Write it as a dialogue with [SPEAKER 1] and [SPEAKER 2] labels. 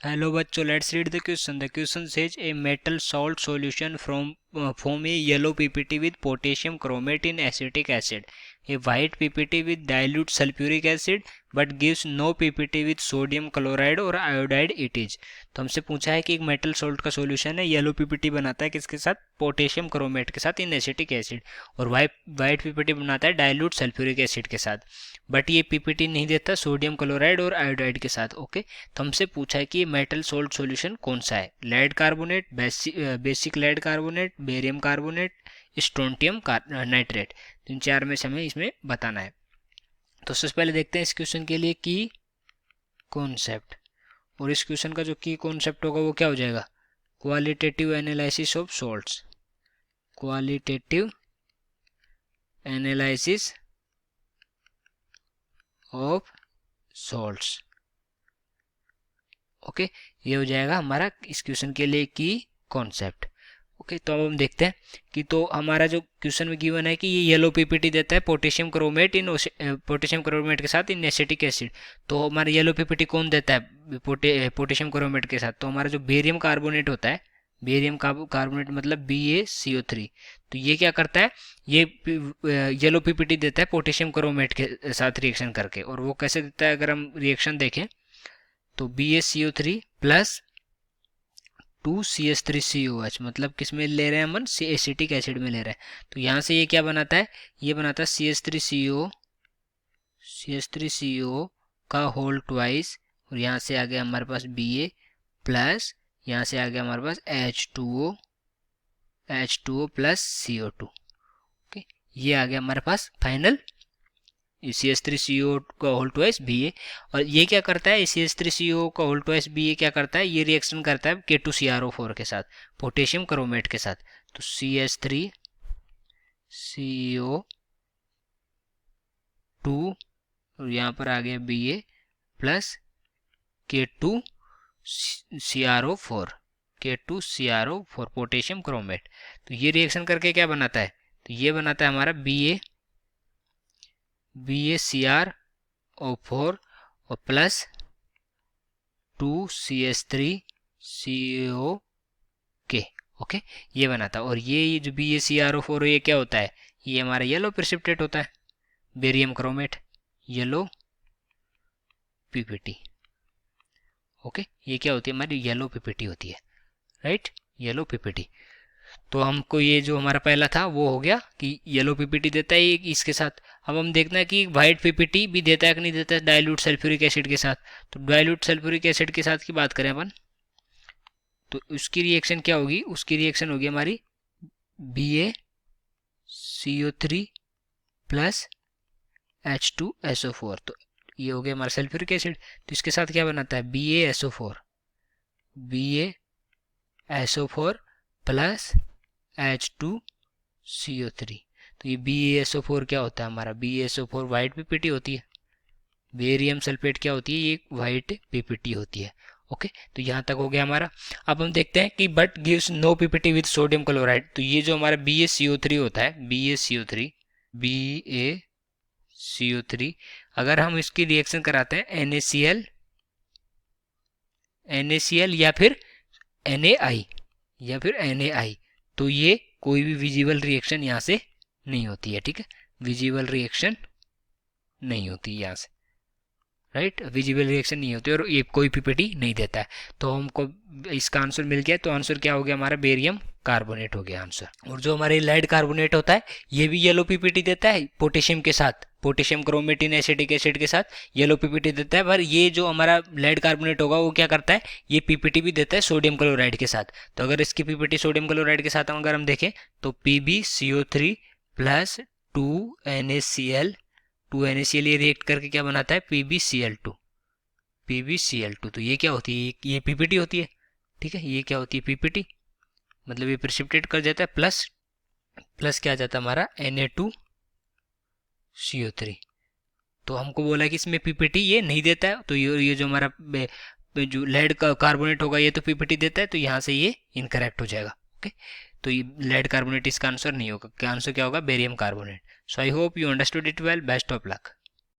[SPEAKER 1] Hello बच्चों, let's read the question. The question says a metal salt solution form a yellow PPT with potassium chromate in acetic acid, a white PPT with dilute sulfuric acid but gives no PPT with sodium chloride or iodide it is. तो हमसे पूछा है कि एक metal salt का solution है, yellow PPT बनाता है किसके साथ, पोटेशियम क्रोमेट के साथ इन एसिटिक एसिड, और वाइट पीपीटी बनाता है डाइल्यूट सल्फ्यूरिक एसिड के साथ, बट ये पीपीटी नहीं देता सोडियम क्लोराइड और आयोडाइड के साथ। ओके, तो हमसे पूछा है कि ये मेटल सोल्ट सॉल्यूशन कौन सा है, lead carbonate, basic lead carbonate, barium carbonate, strontium nitrate. तो इन चार में से हमें इसमें बताना है। तो सबसे पहले देखते हैं इस क्वेश्चन के लिए की कॉन्सेप्ट, और इस क्वेश्चन का जो की कॉन्सेप्ट होगा वो क्या हो जाएगा, qualitative analysis of salts, qualitative analysis of salts. Okay, ये हो जाएगा हमारा इस क्वेश्चन के लिए की कॉन्सेप्ट। ओके, तो अब हम देखते हैं कि तो हमारा जो क्वेश्चन में गिवन है कि ये येलो पीपीटी देता है पोटेशियम क्रोमेट पोटेशियम क्रोमेट के साथ इन एसिटिक एसिड। तो हमारा येलो पीपीटी कौन देता है पोटेशियम क्रोमेट के साथ, तो हमारा जो बेरियम कार्बोनेट होता है, बेरियम कार्बोनेट मतलब BaCO3, तो ये क्या करता है, ये येलो पीपीटी देता है पोटेशियम क्रोमेट के साथ रिएक्शन करके। और वो कैसे देता है, अगर हम रिएक्शन देखें तो BaCO3 प्लस 2CH3COH, मतलब किस में ले रहे हैं हम, एसिटिक एसिड में ले रहे हैं। तो यहाँ से ये क्या बनाता है, ये बनाता है CH3CO का होल ट्वाइस, और यहाँ से आ गया हमारे पास Ba प्लस, यहाँ से आ गया हमारे पास H2O प्लस CO2। ओके, ये आ गया हमारे पास फाइनल CH3CO का होल ट्वाइस Ba। और ये क्या करता है, CH3CO का होल ट्वाइस Ba क्या करता है, ये रिएक्शन करता है K2CrO4 के साथ, पोटेशियम क्रोमेट के साथ। तो CH3CO2 और यहाँ पर आ गया Ba plus K2CrO4 potassium chromate. तो ये रिएक्शन करके क्या बनाता है, तो ये बनाता है हमारा BaCrO4 और प्लस 2CH3COK। ओके, ये बनाता है। और ये जो BaCrO4 ये क्या होता है, ये हमारा येलो प्रेसिपिटेट होता है, barium chromate, yellow PPT. Okay, ये क्या होती है, हमारी येलो पीपीटी होती है, राइट, येलो पीपीटी। तो हमको ये जो हमारा पहला था वो हो गया कि येलो पीपीटी देता है इसके साथ। अब हम देखना है कि वाइट पीपीटी भी देता है कि नहीं देता है डाइल्यूट सल्फ्यूरिक एसिड के साथ। तो डाइल्यूट सल्फ्यूरिक एसिड के साथ की बात करें अपन, तो उसकी रिएक्शन क्या होगी, उसकी रिएक्शन होगी हमारी BaCO3 प्लस H2SO4। तो ये हो गया हमारा सल्फ्यूरिक एसिड। तो इसके साथ क्या बनाता है, BaSO4 प्लस H2CO3। तो ये BaSO4 क्या होता है हमारा, BaSO4 वाइट पीपीटी होती है, बेरियम सल्फेट क्या होती है, ये वाइट पीपीटी होती है। ओके, तो यहाँ तक हो गया हमारा। अब हम देखते हैं कि but gives no PPT with sodium chloride. तो ये जो हमारा BaCO3 होता है, BaCO3 अगर हम इसकी रिएक्शन कराते हैं NaCl या फिर NaI, तो ये कोई भी विजिबल रिएक्शन यहाँ से नहीं होती है, ठीक है, विजिबल रिएक्शन नहीं होती यहाँ से, राइट, विजिबल रिएक्शन नहीं होती, और ये कोई पीपीटी नहीं देता है। तो हमको इसका आंसर मिल गया। तो आंसर क्या हो गया हमारा, बेरियम कार्बोनेट हो गया आंसर। और जो हमारे लेड कार्बोनेट होता है ये भी येलो पीपीटी देता है पोटेशियम के साथ, पोटेशियम क्रोमेट इन एसिटिक एसिड के साथ येलो पीपीटी देता है। पर ये जो हमारा लेड कार्बोनेट होगा वो क्या करता है, ये पीपीटी भी देता है सोडियम क्लोराइड के साथ। तो अगर इसकी पीपीटी सोडियम क्लोराइड के साथ अगर हम देखें तो PbCO3 प्लस 2NaCl ये रिएक्ट करके क्या बनाता है, PbCl2। तो ये क्या होती है, ये पीपीटी होती है, ठीक है, ये क्या होती है, पीपीटी, मतलब ये प्रेसिपिटेट कर जाता है, प्लस क्या आ जाता है हमारा Na2CO3। तो हमको बोला कि इसमें पीपीटी ये नहीं देता है। तो ये जो हमारा जो लेड का कार्बोनेट होगा ये तो पीपीटी देता है, तो यहाँ से ये इनकरेक्ट हो जाएगा। ओके, तो ये लेड कार्बोनेट इसका आंसर नहीं होगा, क्या आंसर क्या होगा, barium carbonate. So I hope you understood it well, best of luck.